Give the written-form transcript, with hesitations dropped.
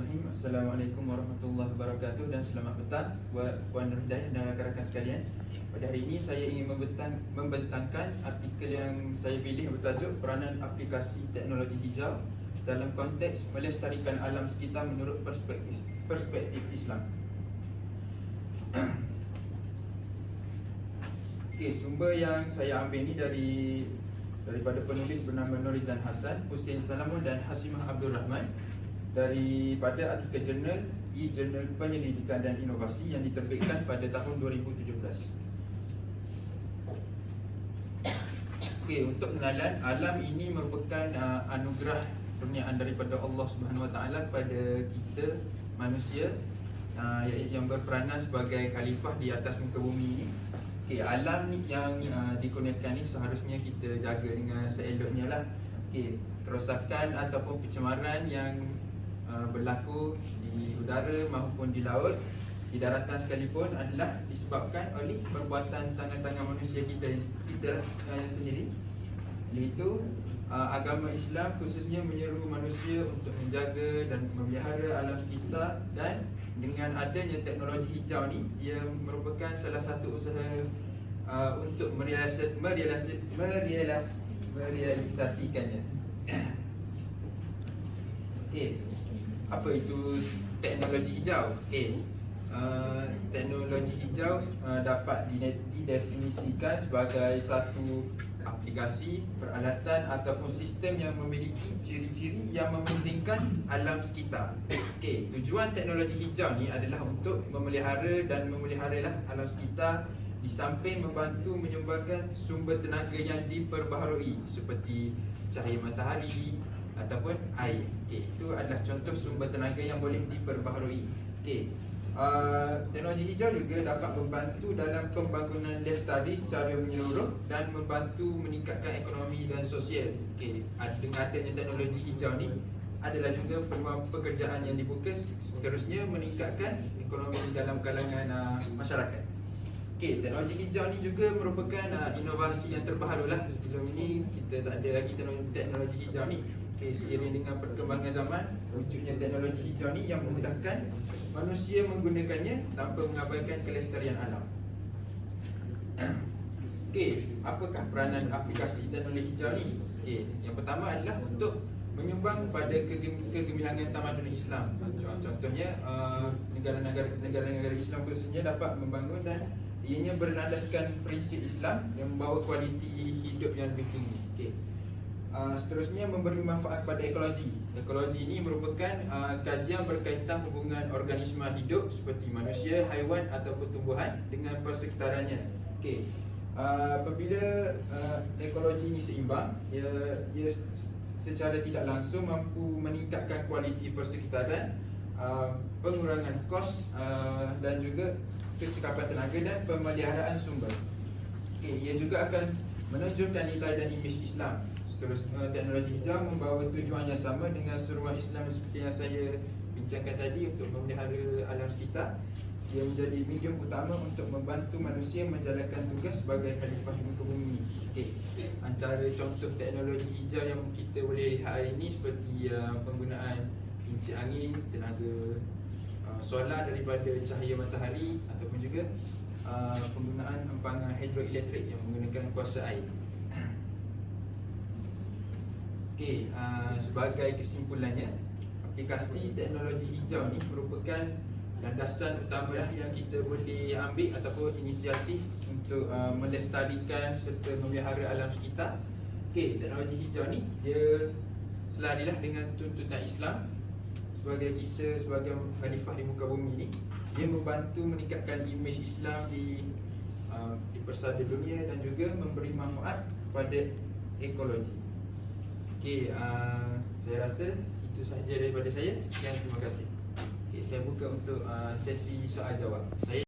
Bismillahirrahmanirrahim. Assalamualaikum warahmatullahi wabarakatuh dan selamat petang buat Puan Nur Hidayah dan rakan-rakan sekalian. Pada hari ini saya ingin membentangkan artikel yang saya pilih bertajuk Peranan Aplikasi Teknologi Hijau dalam konteks melestarikan alam sekitar menurut perspektif Islam. Okey, sumber yang saya ambil ni daripada penulis bernama Norizan Hassan, Hussein Salamun dan Hasimah Abdul Rahman, daripada artikel jurnal e-Jurnal Penyelidikan dan Inovasi yang diterbitkan pada tahun 2017. Okey, untuk kenalan, alam ini merupakan anugerah kurniaan daripada Allah Subhanahu Wa Taala kepada kita manusia yang berperanan sebagai khalifah di atas muka bumi ini. Okey, alam ni yang dikurniakan ni seharusnya kita jaga dengan seeloknya lah. Okey, kerosakan ataupun pencemaran yang berlaku di udara maupun di laut, di daratan sekalipun adalah disebabkan oleh perbuatan tangan-tangan manusia kita sendiri. Iaitu agama Islam khususnya menyeru manusia untuk menjaga dan memelihara alam sekitar, dan dengan adanya teknologi hijau ni, ia merupakan salah satu usaha untuk merealisasikannya. Okey, apa itu teknologi hijau? Okey, teknologi hijau dapat didefinisikan sebagai satu aplikasi, peralatan ataupun sistem yang memiliki ciri-ciri yang mementingkan alam sekitar. Okey, tujuan teknologi hijau ni adalah untuk memelihara dan memeliharalah alam sekitar, di samping membantu menyumbangkan sumber tenaga yang diperbaharui seperti cahaya matahari ataupun air. Okey, itu adalah contoh sumber tenaga yang boleh diperbaharui. Okey, teknologi hijau juga dapat membantu dalam pembangunan lestari secara menyeluruh dan membantu meningkatkan ekonomi dan sosial. Okey, dengan adanya teknologi hijau ni adalah juga peluang pekerjaan yang dibuka, seterusnya meningkatkan ekonomi dalam kalangan masyarakat. Okey, teknologi hijau ni juga merupakan inovasi yang terbaru lah. Sebelum ni kita tak ada lagi teknologi hijau ni. Okey, seiring dengan perkembangan zaman, wujudnya teknologi hijau ni yang memudahkan manusia menggunakannya tanpa mengabaikan kelestarian alam. Okey, apakah peranan aplikasi teknologi hijau ni? Okey, yang pertama adalah untuk menyumbang pada kegemilangan tamadun Islam. Contohnya negara-negara Islam khususnya dapat membangun dan ianya berlandaskan prinsip Islam yang membawa kualiti hidup yang lebih tinggi. Okey. Seterusnya memberi manfaat pada ekologi. Ekologi ini merupakan kajian berkaitan hubungan organisma hidup seperti manusia, haiwan ataupun tumbuhan dengan persekitarannya. Okey. Apabila ekologi ini seimbang, ia secara tidak langsung mampu meningkatkan kualiti persekitaran, pengurangan kos dan juga kecekapan tenaga dan pemeliharaan sumber. Okey, ia juga akan menunjukkan nilai dan imej Islam. Seterusnya, teknologi hijau membawa tujuan yang sama dengan seruan Islam seperti yang saya bincangkan tadi, untuk memelihara alam sekitar. Ia menjadi medium utama untuk membantu manusia menjalankan tugas sebagai khalifah di muka bumi. Okey, antara contoh teknologi hijau yang kita boleh lihat hari ini seperti penggunaan kincir angin, tenaga solar daripada cahaya matahari, ataupun juga penggunaan empangan hidroelektrik yang menggunakan kuasa air. Okey, sebagai kesimpulannya, aplikasi teknologi hijau ni merupakan landasan utama yang kita boleh ambil ataupun inisiatif untuk melestarikan serta memelihara alam sekitar. Okey, teknologi hijau ni dia selarilah dengan tuntutan Islam. Sebagai khalifah di muka bumi ni, dia membantu meningkatkan imej Islam di persada dunia dan juga memberi manfaat kepada ekologi. Okey, saya rasa itu sahaja daripada saya. Sekian, terima kasih. Okey, saya buka untuk sesi soal jawab.